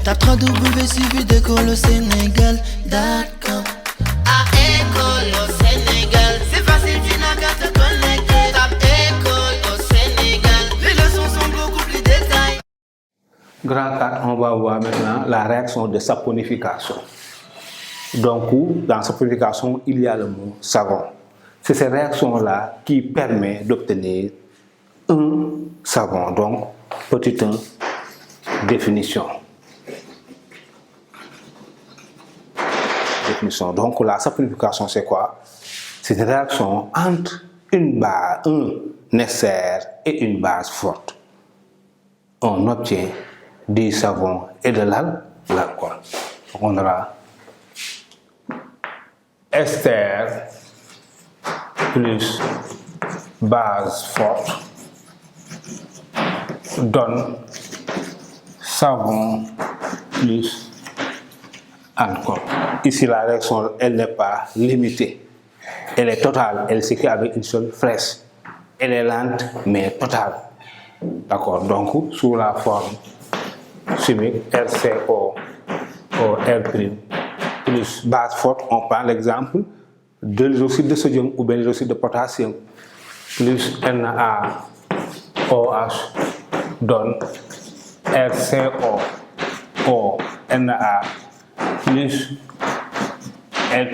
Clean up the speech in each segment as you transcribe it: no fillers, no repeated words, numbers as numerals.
Tape www.suividécole-au-sénégal.com. À école au Sénégal, c'est facile, tu n'as qu'à te connecter. Tape école au Sénégal, les leçons sont beaucoup plus détaillées. Grand 4, on va voir maintenant la réaction de saponification. Donc, dans saponification, il y a le mot savon. C'est cette réaction-là qui permet d'obtenir un savon. Donc, petit 1, définition. Donc, la saponification, c'est quoi? C'est une réaction entre une base, un ester et une base forte. On obtient du savon et de l'alcool. On aura ester plus base forte donne savon plus alcool. Ici, la réaction, elle n'est pas limitée. Elle est totale. Elle s'écrit avec une seule flèche. Elle est lente, mais totale. D'accord. Donc, sous la forme chimique, RCO, R' plus base forte, on prend l'exemple de l'hydroxyde de sodium ou bien l'hydroxyde de potassium plus NaOH donne RCO, Na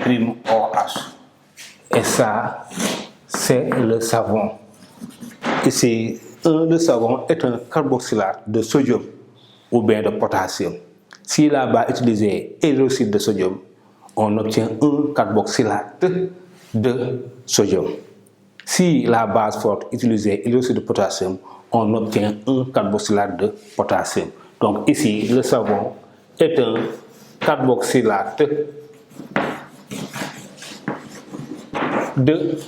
plus L'OH. Et ça, c'est le savon. Ici, le savon est un carboxylate de sodium ou bien de potassium. Si là-bas utilisé hydroxyde de sodium, on obtient un carboxylate de sodium. Si la base forte utilisée hydroxyde de potassium, on obtient un carboxylate de potassium. Donc ici, le savon est un carboxylate de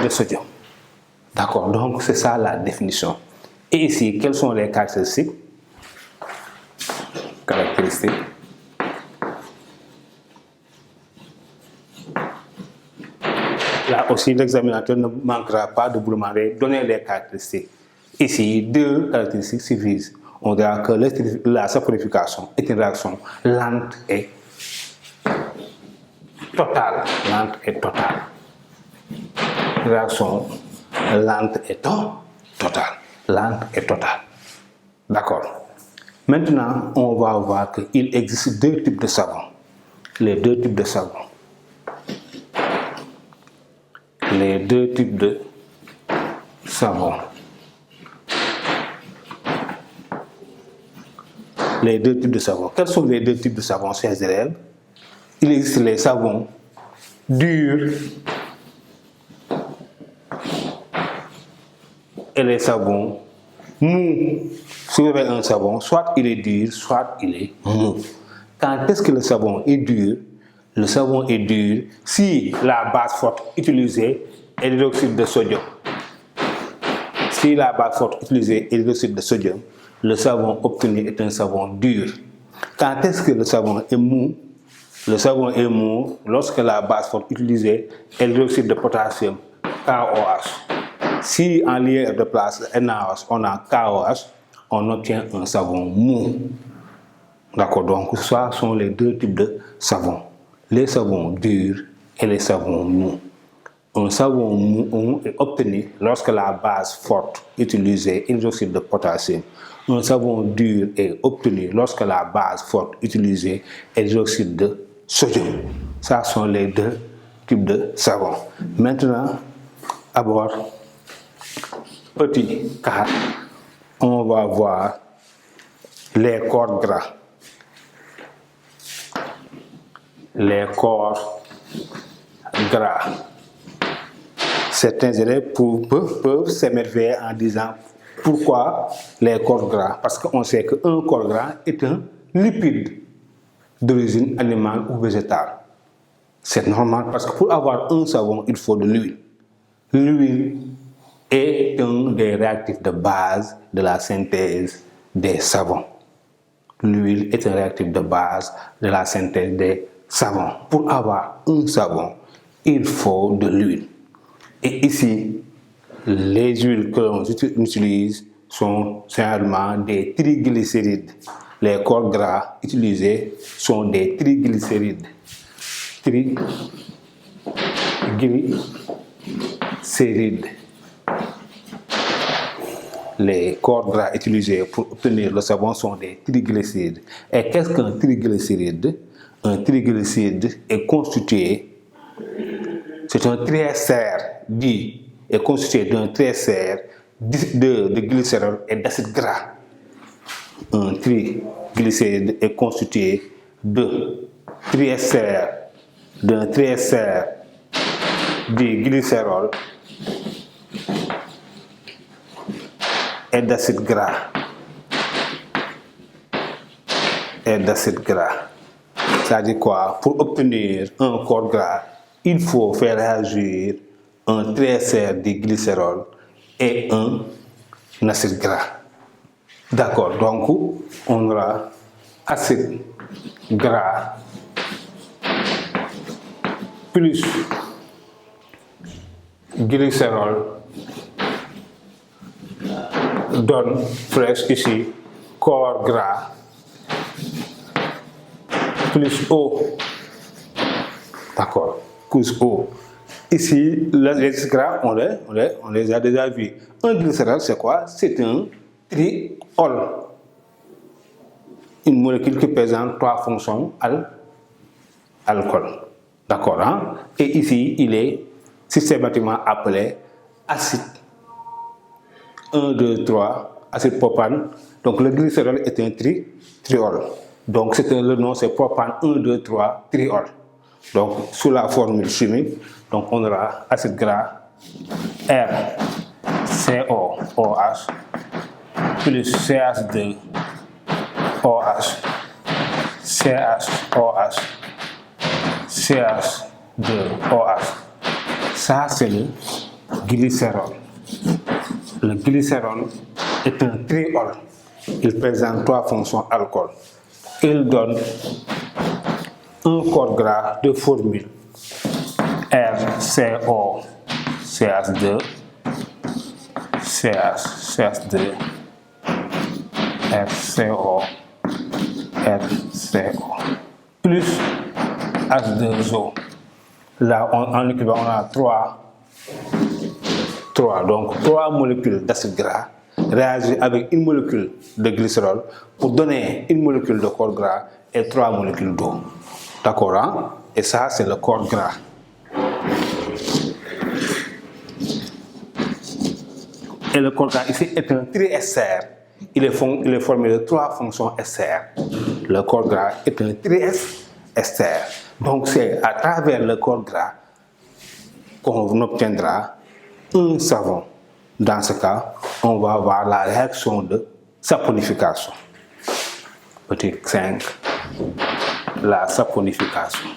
sodium. D'accord, donc c'est ça la définition. Et ici, quelles sont les caractéristiques? Là aussi, l'examinateur ne manquera pas de vous demander de donner les caractéristiques. Ici, deux caractéristiques suffisent. On dira que la saponification est une réaction lente et totale. Lente et totale. Réaction lente et totale. Lente et totale. D'accord. Maintenant, on va voir qu'il existe deux types de savon. Les deux types de savon. Les deux types de savon. Les deux types de savon. Quels sont les deux types de savon, chers élèves? Il existe les savons durs et les savons mous. Si vous avez un savon, soit il est dur, soit il est mou. Quand est-ce que le savon est dur? Le savon est dur si la base forte utilisée est l'hydroxyde de sodium. Si la base forte utilisée est l'hydroxyde de sodium, le savon obtenu est un savon dur. Quand est-ce que le savon est mou? Le savon est mou lorsque la base forte utilisée est l'hydroxyde de potassium, KOH. Si en lieu de place NaOH, on a KOH, on obtient un savon mou. D'accord, donc ce sont les deux types de savons. Les savons durs et les savons mous. Un savon mou est obtenu lorsque la base forte utilisée est l'hydroxyde de potassium. Un savon dur est obtenu lorsque la base forte utilisée est l'hydroxyde de sodium. Ça sont les deux types de savons. Maintenant, d'abord, petit 4, on va voir les corps gras. Les corps gras. Certains élèves peuvent s'émerveiller en disant pourquoi les corps gras? Parce qu'on sait qu'un corps gras est un lipide d'origine animale ou végétale. C'est normal parce que pour avoir un savon, il faut de l'huile. L'huile est un des réactifs de base de la synthèse des savons. L'huile est un réactif de base de la synthèse des savons. Pour avoir un savon, il faut de l'huile. Et ici, les huiles que l'on utilise sont généralement des triglycérides. Les corps gras utilisés sont des triglycérides. Les corps gras utilisés pour obtenir le savon sont des triglycérides. Et qu'est-ce qu'un triglycéride? Un triglycéride est constitué, c'est un triester dit, est constitué d'un triester de glycérol et d'acide gras. Un triglycéride est constitué d'un triester de glycérol et d'acide gras. C'est-à-dire quoi? Pour obtenir un corps gras, il faut faire réagir un triester de glycérol et un acide gras. D'accord, donc on aura acide gras plus glycérol donne presque ici corps gras plus eau. D'accord, plus eau. Ici, les gras, on les a déjà vus. Un glycérol, c'est quoi? C'est un triol. Une molécule qui présente 3 fonctions alcool. D'accord, hein? Et ici, il est systématiquement appelé acide 1, 2, 3, acide propane. Donc le glycérol est un triol. Donc le nom c'est propane 1, 2, 3, triol. Donc sous la formule chimique, donc on aura acide gras RCOOH plus CH2OH CHOH CH2OH. Ça c'est le glycérol. Le glycérol est un triol. Il présente 3 fonctions alcool. Il donne un corps gras de formule RCOCH2 CH2 RCO plus H2O. Là, en équivalent, on a 3, donc 3 molécules d'acide gras réagissent avec une molécule de glycérol pour donner une molécule de corps gras et 3 molécules d'eau. D'accord, hein? Et ça, c'est le corps gras. Et le corps gras ici est un triester. Il est formé de 3 fonctions ester. Le corps gras est un triester. Donc c'est à travers le corps gras qu'on obtiendra un savon. Dans ce cas, on va avoir la réaction de saponification. Petit 5, la saponification.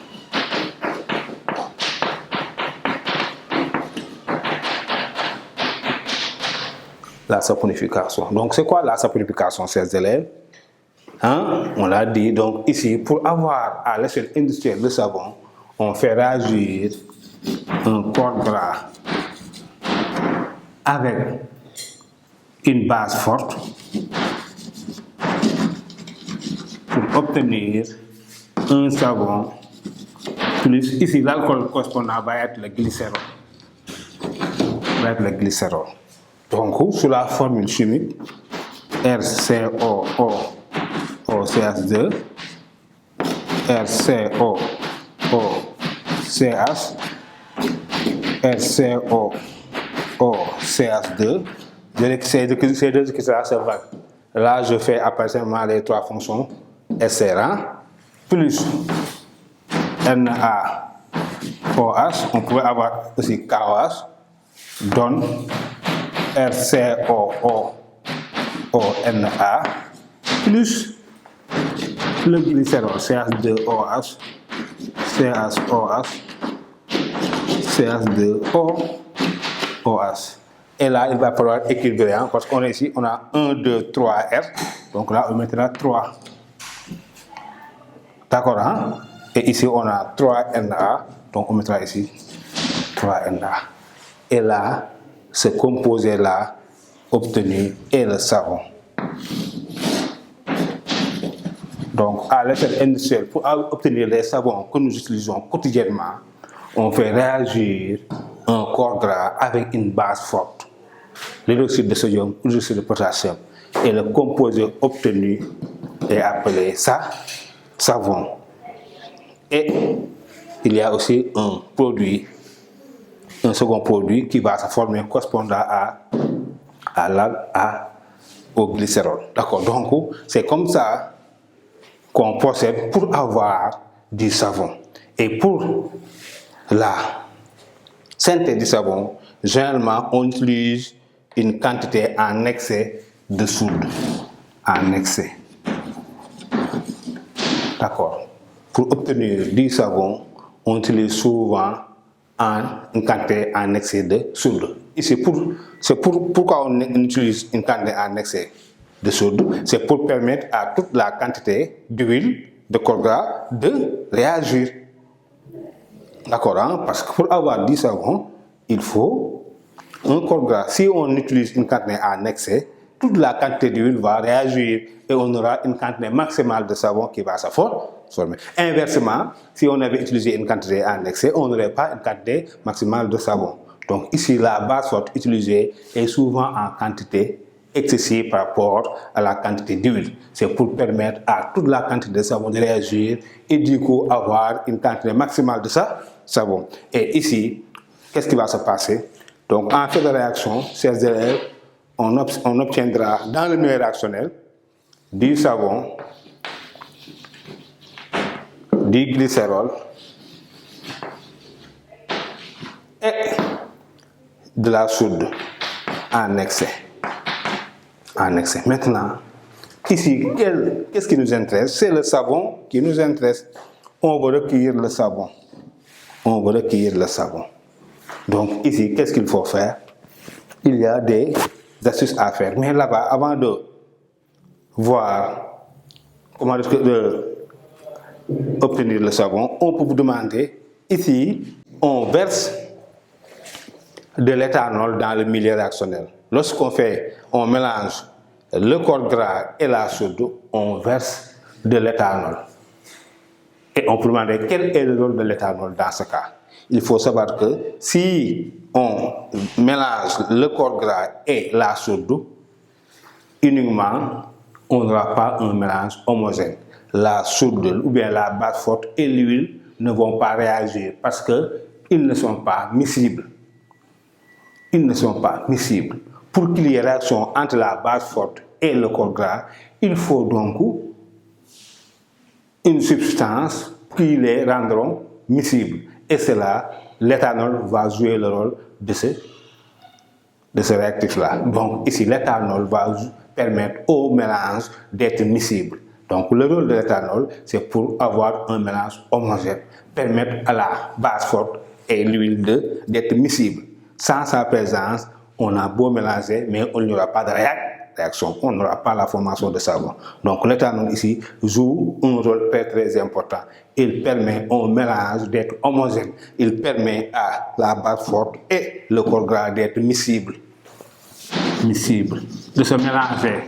La saponification. Donc c'est quoi la saponification, chers élèves? Hein? On l'a dit, donc ici, pour avoir à l'échelle industrielle le savon, on fait réagir un corps gras avec une base forte pour obtenir un savon plus, ici l'alcool correspondant va être le glycérol. Donc sous la formule chimique RCOOCH2 RCOOCH RCOOCH2. Ces deux équilibres se valent. Là, je fais apparaître les 3 fonctions SR1 plus NaOH. On pourrait avoir aussi KOH donne RCOONA plus le glycérol CH2OH CH2OH. Et là, il va falloir équilibrer, hein, parce qu'on est ici, on a 1, 2, 3 R. Donc là, on mettra 3. D'accord, hein? Et ici, on a 3 Na. Donc on mettra ici 3 Na. Et là, ce composé-là obtenu est le savon. Donc, à l'échelle industrielle, pour obtenir les savons que nous utilisons quotidiennement, on fait réagir un corps gras avec une base forte, l'hydroxyde de sodium ou l'hydroxyde de potassium, et le composé obtenu est appelé savon. Et il y a aussi un second produit qui va se former correspondant au glycérol. D'accord, donc c'est comme ça qu'on procède pour avoir du savon. Et pour la synthèse du savon, généralement on utilise une quantité en excès de soude. En excès. D'accord. Pour obtenir du savon, on utilise souvent une quantité en excès de soude. Et pourquoi on utilise une quantité en excès de soude, c'est pour permettre à toute la quantité d'huile, de corps gras, de réagir. D'accord, hein? Parce que pour avoir du savon, il faut un corps gras. Si on utilise une quantité en excès, toute la quantité d'huile va réagir et on aura une quantité maximale de savon qui va se former. Inversement, si on avait utilisé une quantité en excès, on n'aurait pas une quantité maximale de savon. Donc ici, la base forte utilisée est souvent en quantité excessive par rapport à la quantité d'huile. C'est pour permettre à toute la quantité de savon de réagir et du coup avoir une quantité maximale de savon. Et ici, qu'est-ce qui va se passer? Donc en fait de réaction, chers élèves, on obtiendra dans le milieu réactionnel du savon, du glycérol et de la soude en excès. Maintenant, ici, qu'est-ce qui nous intéresse? C'est le savon qui nous intéresse. On veut recueillir le savon. Donc ici, qu'est-ce qu'il faut faire? Il y a des astuces à faire. Mais là-bas, avant de voir comment obtenir le savon, on peut vous demander, ici, on verse de l'éthanol dans le milieu réactionnel. Lorsqu'on mélange le corps gras et la soude, on verse de l'éthanol. Et on peut demander quel est le rôle de l'éthanol dans ce cas. Il faut savoir que si on mélange le corps gras et la soude, uniquement, on n'aura pas un mélange homogène. La soude ou bien la base forte et l'huile ne vont pas réagir parce qu'ils ne sont pas miscibles. Pour qu'il y ait réaction entre la base forte et le corps gras, il faut donc une substance qui les rendront miscibles. Et c'est là, l'éthanol va jouer le rôle de ce réactif-là. Donc ici, l'éthanol va permettre au mélange d'être miscible. Donc le rôle de l'éthanol, c'est pour avoir un mélange homogène, permettre à la base forte et l'huile d'être miscible. Sans sa présence, on a beau mélanger, mais il n'y aura pas de réaction, on n'aura pas la formation de savon. Donc l'éthanol ici joue un rôle très important. Il permet au mélange d'être homogène. Il permet à la base forte et le corps gras d'être miscible, de se mélanger.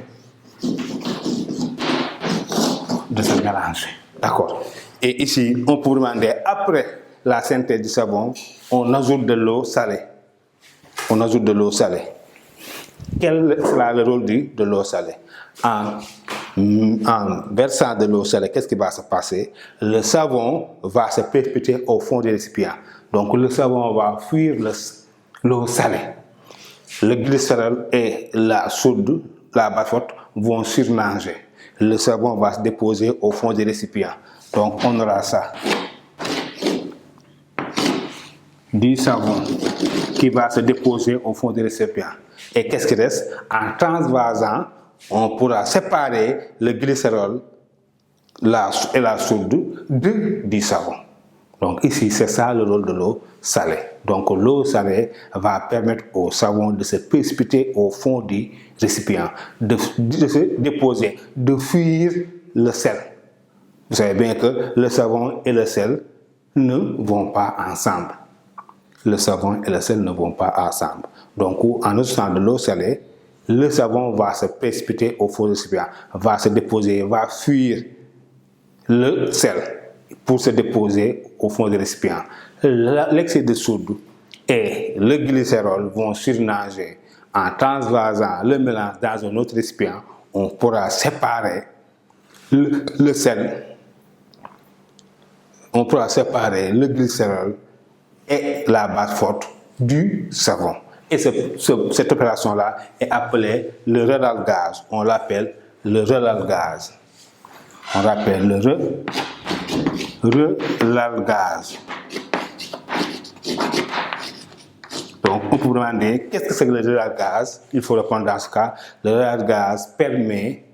D'accord. Et ici, on peut demander, après la synthèse du savon, on ajoute de l'eau salée. Quel sera le rôle de l'eau salée? En versant de l'eau salée, qu'est-ce qui va se passer? Le savon va se précipiter au fond du récipient. Donc le savon va fuir l'eau salée. Le glycérol et la soude, la base forte, vont surnager. Le savon va se déposer au fond du récipient. Donc on aura ça. Du savon qui va se déposer au fond du récipient. Et qu'est-ce qui reste? En transvasant, on pourra séparer le glycérol et la soude du savon. Donc ici, c'est ça le rôle de l'eau salée. Donc l'eau salée va permettre au savon de se précipiter au fond du récipient, de se déposer, de fuir le sel. Vous savez bien que le savon et le sel ne vont pas ensemble. Donc en ajoutant de l'eau salée, le savon va se précipiter au fond du récipient, va se déposer, va fuir le sel pour se déposer au fond du récipient. L'excès de soude et le glycérol vont surnager. En transvasant le mélange dans un autre récipient, on pourra séparer le sel, on pourra séparer le glycérol et la base forte du savon. Et cette opération-là est appelée le relalgage. On l'appelle le relalgage. On l'appelle le relalgage. Donc, on peut vous demander qu'est-ce que c'est que le relalgage. Il faut répondre dans ce cas. Le relalgage permet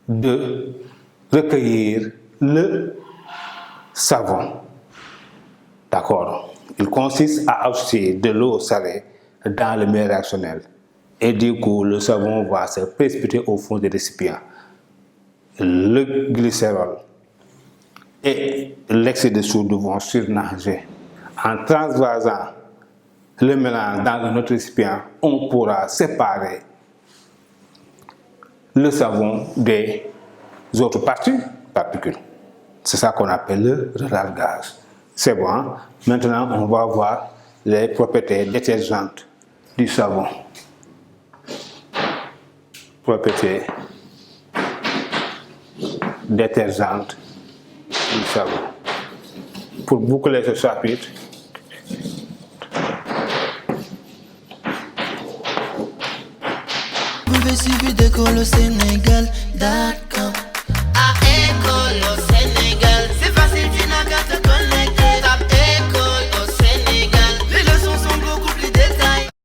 de recueillir le savon. D'accord? Il consiste à ajouter de l'eau salée dans le milieu réactionnel. Et du coup, le savon va se précipiter au fond du récipient. Le glycérol et l'excès de soude vont surnager. En transvasant le mélange dans un autre récipient, on pourra séparer le savon des autres particules. C'est ça qu'on appelle le relalgage. C'est bon. Hein? Maintenant, on va voir les propriétés détergentes du savon. Propriétés détergentes du savon. Pour boucler ce chapitre, Vous suivez d'école au Sénégal, d'accord. À école au